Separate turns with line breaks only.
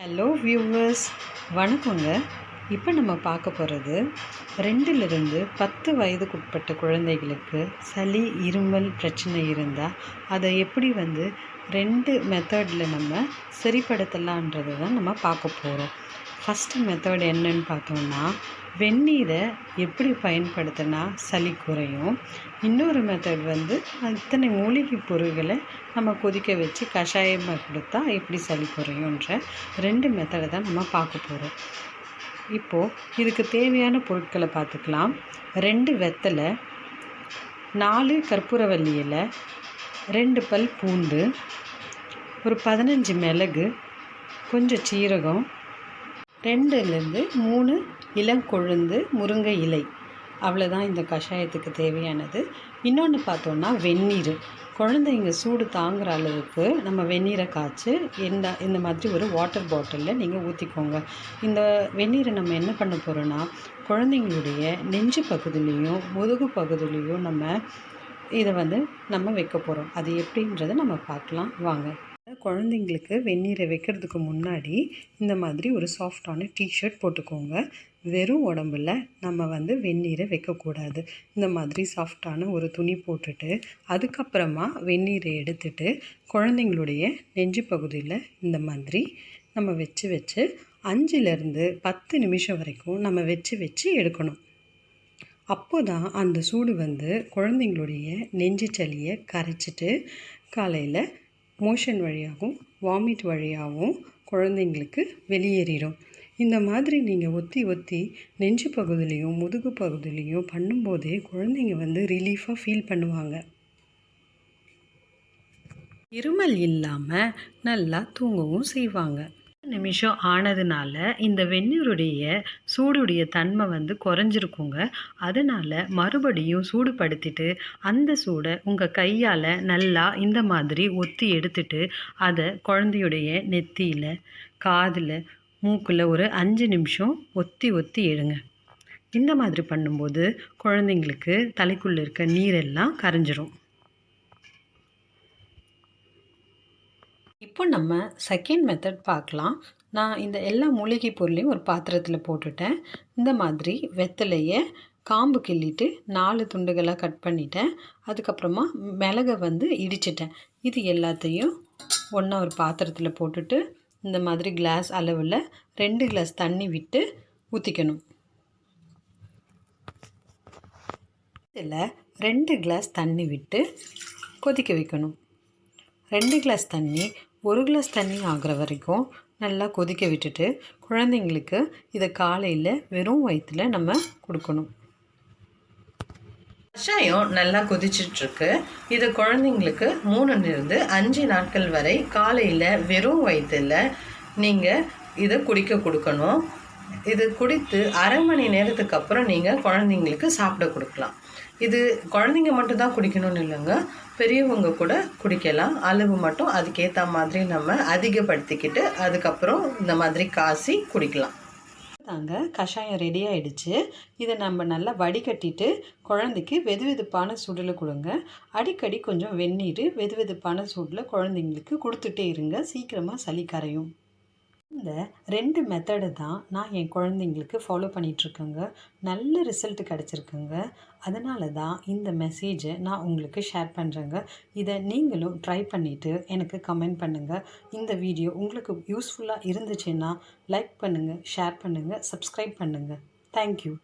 Hello viewers, வணக்கங்க. இப்போ நம்ம பார்க்க போகிறது 2லிருந்து 10 வயதுக்குட்பட்ட குழந்தைகளுக்கு சளி இருமல் பிரச்சனை இருந்தால் அதை எப்படி 2 மெத்தடில் நம்ம சரிப்படுத்தலான்றதை தான் நம்ம பார்க்க போகிறோம். ஃபஸ்ட்டு மெத்தட் என்னன்னு பார்த்தோம்னா, வெந்நீரை எப்படி பயன்படுத்தினா சளி குறையும். இன்னொரு மெத்தட் அத்தனை மூலிகை பொருள்களை நம்ம கொதிக்க வச்சு கஷாயமாக கொடுத்தா எப்படி சளி குறையுன்ற 2 மெத்தடை தான் நம்ம பார்க்க போகிறோம். இப்போது இதுக்கு தேவையான பொருட்களை பார்த்துக்கலாம். 2 வெத்தலை, 4 கற்பூரவள்ளி இலை, 2 பல் பூண்டு, ஒரு 15 மிளகு, கொஞ்சம் சீரகம், 2லேருந்து 3 இளங்கொழுந்து முருங்கை இலை. அவ்வளோதான் இந்த கஷாயத்துக்கு தேவையானது. இன்னொன்று பார்த்தோன்னா வெந்நீர். குழந்தைங்க சூடு தாங்குகிற அளவுக்கு நம்ம வெந்நீரை காய்ச்சி இந்த மாதிரி ஒரு வாட்டர் பாட்டிலில் நீங்கள் ஊற்றிக்கோங்க. இந்த வெந்நீரை நம்ம என்ன பண்ண போகிறோன்னா, குழந்தைங்களுடைய நெஞ்சு பகுதியிலையும் முதுகு பகுதியிலையும் இதை நம்ம வைக்க போகிறோம். அது எப்படின்றத நம்ம பார்க்கலாம் வாங்க. குழந்தைங்களுக்கு வெந்நீரை வைக்கிறதுக்கு முன்னாடி இந்த மாதிரி ஒரு சாஃப்டான டிஷர்ட் போட்டுக்கோங்க. வெறும் உடம்புல நம்ம வெந்நீரை வைக்கக்கூடாது. இந்த மாதிரி சாஃப்டான ஒரு துணி போட்டுட்டு அதுக்கப்புறமா வெந்நீரை எடுத்துட்டு குழந்தைங்களுடைய நெஞ்சு பகுதியில் இந்த மாதிரி நம்ம வச்சு 5லேருந்து 10 நிமிஷம் வரைக்கும் நம்ம வச்சு எடுக்கணும். அப்போ தான் அந்த சூடு குழந்தைங்களுடைய நெஞ்சு சளியை கரைச்சிட்டு காலையில் மோஷன் வழியாகவும் வாமிட் வழியாகவும் குழந்தைங்களுக்கு வெளியேறிடும். இந்த மாதிரி நீங்கள் ஒத்தி நெஞ்சு பகுதியிலையும் முதுகு பகுதியிலையும் பண்ணும்போதே குழந்தைங்க ரிலீஃபாக ஃபீல் பண்ணுவாங்க. இருமல் இல்லாமல் நல்லா தூங்கவும் செய்வாங்க. நிமிஷம் ஆனதுனால இந்த வெந்நீருடைய சூடுடைய தன்மை குறைஞ்சிருக்குங்க. அதனால் மறுபடியும் சூடுபடுத்திட்டு அந்த சூடை உங்கள் கையால் நல்லா இந்த மாதிரி ஒத்தி எடுத்துட்டு அதை குழந்தையுடைய நெத்தியில், காதில், மூக்கில் ஒரு 5 நிமிஷம் ஒத்தி எடுங்க. இந்த மாதிரி பண்ணும்போது குழந்தைங்களுக்கு தலைக்குள்ளே இருக்க நீரெல்லாம் கரைஞ்சிரும். இப்போ நம்ம செகண்ட் மெத்தட் பார்க்கலாம். நான் இந்த எல்லா மூலிகை பொருளையும் ஒரு பாத்திரத்தில் போட்டுட்டேன். இந்த மாதிரி வெத்தலையை காம்பு கிள்ளிட்டு 4 துண்டுகளாக கட் பண்ணிட்டேன். அதுக்கப்புறமா மிளகை இடிச்சிட்டேன். இது எல்லாத்தையும் ஒன்றா ஒரு பாத்திரத்தில் போட்டுட்டு இந்த மாதிரி கிளாஸ் அளவில் 2 கிளாஸ் தண்ணி விட்டு ஊற்றிக்கணும். இதில் 2 கிளாஸ் தண்ணி விட்டு கொதிக்க வைக்கணும். 2 கிளாஸ் தண்ணி 1 கிளாஸ் தண்ணி ஆகிற வரைக்கும் நல்லா கொதிக்க விட்டுட்டு குழந்தைங்களுக்கு இதை காலையில் வெறும் வயிற்றில் நம்ம கொடுக்கணும். கஷாயம் நல்லா கொதிச்சிட்ருக்கு. இது குழந்தைங்களுக்கு 3லிருந்து 5 நாட்கள் வரை காலையில் வெறும் வயிற்றில் நீங்கள் இதை கொடுக்கணும். இது குடித்து அரை மணி நேரத்துக்கு அப்புறம் நீங்கள் குழந்தைங்களுக்கு சாப்பிட கொடுக்கலாம். இது குழந்தைங்க மட்டும் தான் குடிக்கணும்னு இல்லைங்க, பெரியவங்க கூட குடிக்கலாம். அளவு மட்டும் அதுக்கேற்ற மாதிரி நம்ம அதிகப்படுத்திக்கிட்டு அதுக்கப்புறம் இந்த மாதிரி காசி குடிக்கலாம். கஷாயம் ரெடி ஆகிடுச்சு. இதை நம்ம நல்லா வடிகட்டிட்டு குழந்தைக்கு வெதுவெதுப்பான சூடில் கொடுங்க. அடிக்கடி கொஞ்சம் வெந்நீர் வெதுவெதுப்பான சூடில் குழந்தைங்களுக்கு கொடுத்துட்டே இருங்க. சீக்கிரமாக சளி கரையும். இந்த 2 மெத்தடை தான் நான் என் குழந்தைங்களுக்கு ஃபாலோ பண்ணிகிட்ருக்கேங்க. நல்ல ரிசல்ட் கிடச்சிருக்குங்க. அதனால தான் இந்த மெசேஜை நான் உங்களுக்கு ஷேர் பண்ணுறேங்க. இதை நீங்களும் ட்ரை பண்ணிவிட்டு எனக்கு கமெண்ட் பண்ணுங்கள். இந்த வீடியோ உங்களுக்கு யூஸ்ஃபுல்லாக இருந்துச்சுன்னா லைக் பண்ணுங்கள், ஷேர் பண்ணுங்கள், சப்ஸ்கிரைப் பண்ணுங்கள். தேங்க்யூ.